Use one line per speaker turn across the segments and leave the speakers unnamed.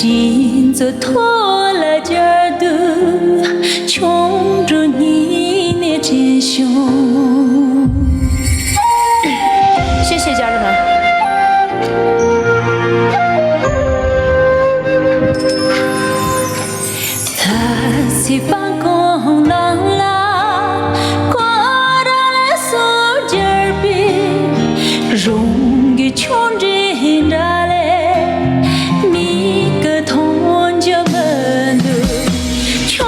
心就脱了劲儿的冲着你那真胸。谢谢家人们。他是把公浪啦，挂到了手劲儿边，容易穷人家嘞，米个同家门的，穷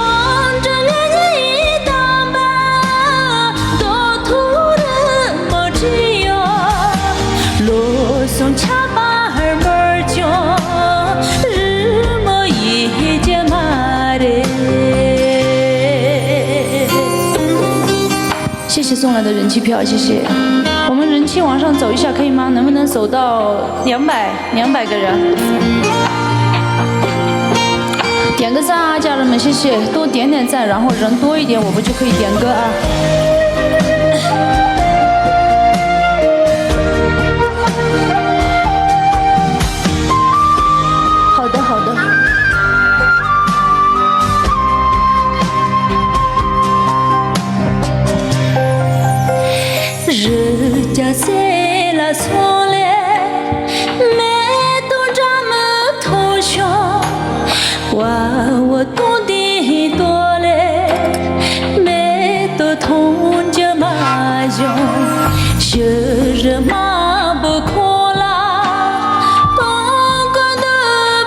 着人一当把，都土人没只有，罗松恰把儿门叫，日么一节马的。谢谢送来的人气票，谢谢。我们人气往上走一下可以吗？能不能走到200个人？点个赞啊，家人们，谢谢，多点点赞，然后人多一点，我们就可以点歌啊。好的，好的。人家谁来错嘞？没懂这么偷笑，我懂得多嘞，没懂同家嘛用，学人嘛不可啦，懂个的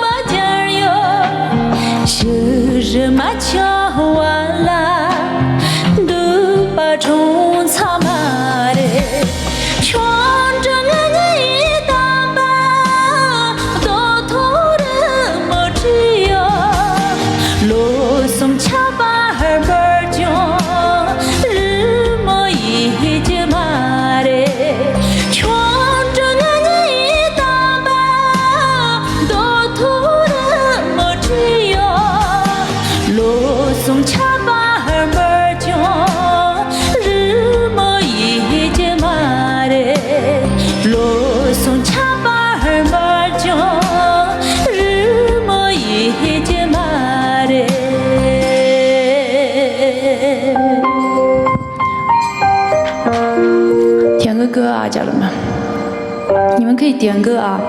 把劲儿哟，学人嘛瞧完啦，都把虫草嘛。穷着人一当把，都土人没只有，罗松恰把儿门叫，日么一节马的。穷着人一当把，都土人没只有，罗松恰把儿门叫，日么一节马。罗松恰把儿门叫，日么一节马的。点个歌啊，家人们，你们可以点歌啊。